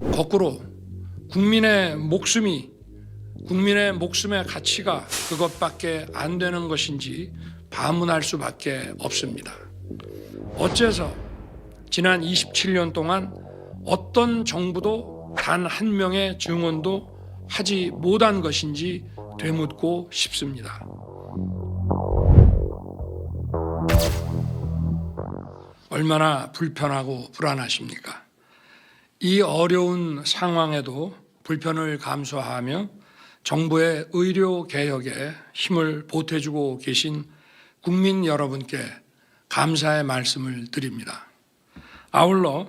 거꾸로 국민의 목숨의 가치가 그것밖에 안 되는 것인지 반문할 수밖에 없습니다. 어째서 지난 27년 동안 어떤 정부도 단 한 명의 증언도 하지 못한 것인지 되묻고 싶습니다. 얼마나 불편하고 불안하십니까? 이 어려운 상황에도 불편을 감수하며 정부의 의료 개혁에 힘을 보태주고 계신 국민 여러분께 감사의 말씀을 드립니다. 아울러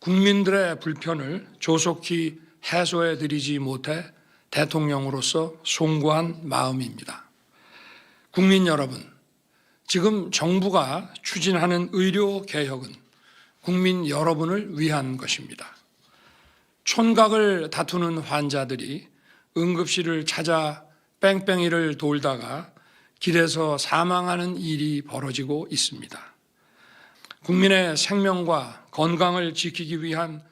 국민들의 불편을 조속히 해소해 드리지 못해 대통령으로서 송구한 마음입니다. 국민 여러분, 지금 정부가 추진하는 의료 개혁은 국민 여러분을 위한 것입니다. 촌각을 다투는 환자들이 응급실을 찾아 뺑뺑이를 돌다가 길에서 사망하는 일이 벌어지고 있습니다. 국민의 생명과 건강을 지키기 위한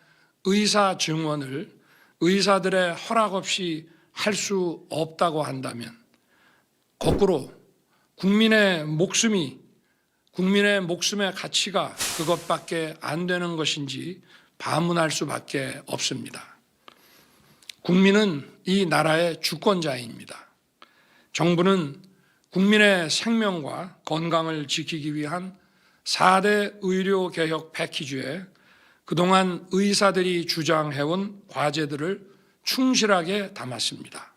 의사 증언을 의사들의 허락 없이 할 수 없다고 한다면 거꾸로 국민의 목숨의 가치가 그것밖에 안 되는 것인지 반문할 수밖에 없습니다. 국민은 이 나라의 주권자입니다. 정부는 국민의 생명과 건강을 지키기 위한 4대 의료개혁 패키지에 그동안 의사들이 주장해온 과제들을 충실하게 담았습니다.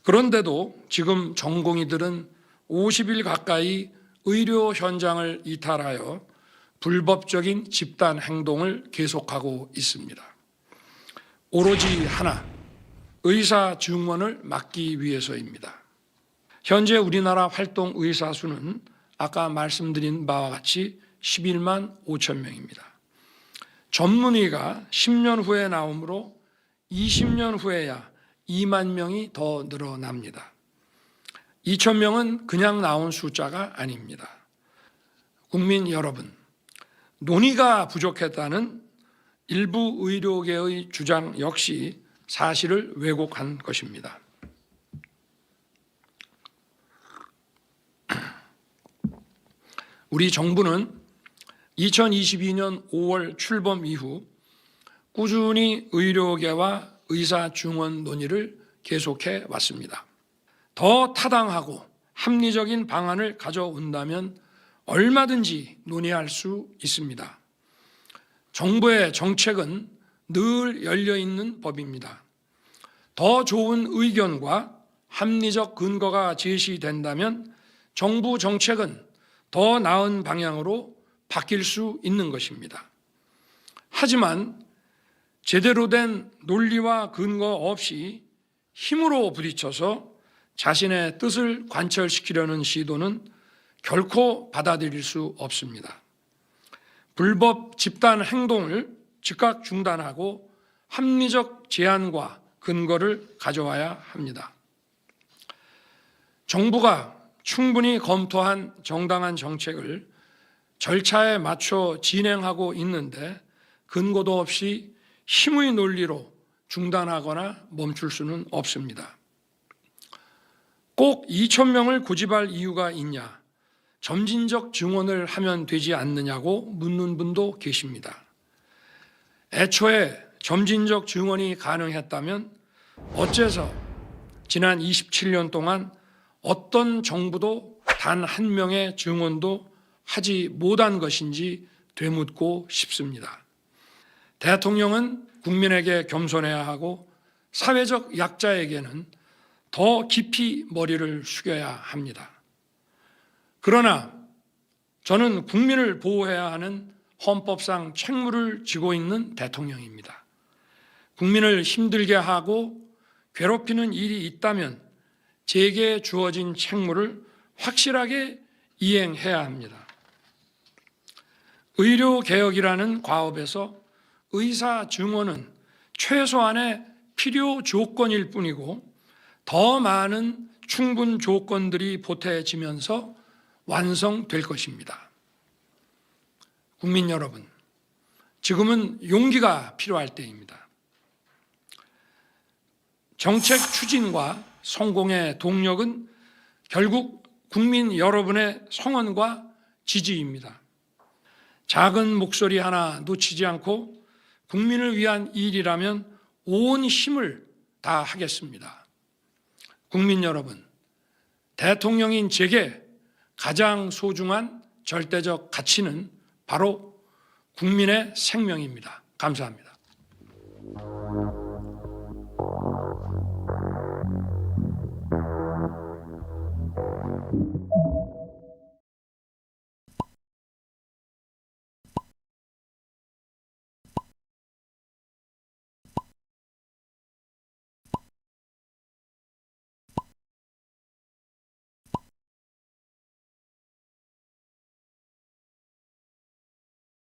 그런데도 지금 전공의들은 50일 가까이 의료 현장을 이탈하여 불법적인 집단 행동을 계속하고 있습니다. 오로지 하나, 의사 증언을 막기 위해서입니다. 현재 우리나라 활동 의사 수는 아까 말씀드린 바와 같이 11만 5천 명입니다. 전문의가 10년 후에 나오므로 20년 후에야 2만 명이 더 늘어납니다. 2천 명은 그냥 나온 숫자가 아닙니다. 국민 여러분, 논의가 부족했다는 일부 의료계의 주장 역시 사실을 왜곡한 것입니다. 우리 정부는 2022년 5월 출범 이후 꾸준히 의료계와 의사 증언 논의를 계속해 왔습니다. 더 타당하고 합리적인 방안을 가져온다면 얼마든지 논의할 수 있습니다. 정부의 정책은 늘 열려있는 법입니다. 더 좋은 의견과 합리적 근거가 제시된다면 정부 정책은 더 나은 방향으로 바뀔 수 있는 것입니다. 하지만 제대로 된 논리와 근거 없이 힘으로 부딪혀서 자신의 뜻을 관철시키려는 시도는 결코 받아들일 수 없습니다. 불법 집단 행동을 즉각 중단하고 합리적 제안과 근거를 가져와야 합니다. 정부가 충분히 검토한 정당한 정책을 절차에 맞춰 진행하고 있는데 근거도 없이 힘의 논리로 중단하거나 멈출 수는 없습니다. 꼭 2천 명을 고집할 이유가 있냐? 점진적 증언을 하면 되지 않느냐고 묻는 분도 계십니다. 애초에 점진적 증언이 가능했다면 어째서 지난 27년 동안 어떤 정부도 단 한 명의 증언도 하지 못한 것인지 되묻고 싶습니다. 대통령은 국민에게 겸손해야 하고 사회적 약자에게는 더 깊이 머리를 숙여야 합니다. 그러나 저는 국민을 보호해야 하는 헌법상 책무를 지고 있는 대통령입니다. 국민을 힘들게 하고 괴롭히는 일이 있다면 제게 주어진 책무를 확실하게 이행해야 합니다. 의료개혁이라는 과업에서 의사 증언은 최소한의 필요 조건일 뿐이고 더 많은 충분 조건들이 보태지면서 완성될 것입니다. 국민 여러분, 지금은 용기가 필요할 때입니다. 정책 추진과 성공의 동력은 결국 국민 여러분의 성원과 지지입니다. 작은 목소리 하나 놓치지 않고 국민을 위한 일이라면 온 힘을 다하겠습니다. 국민 여러분, 대통령인 제게 가장 소중한 절대적 가치는 바로 국민의 생명입니다. 감사합니다.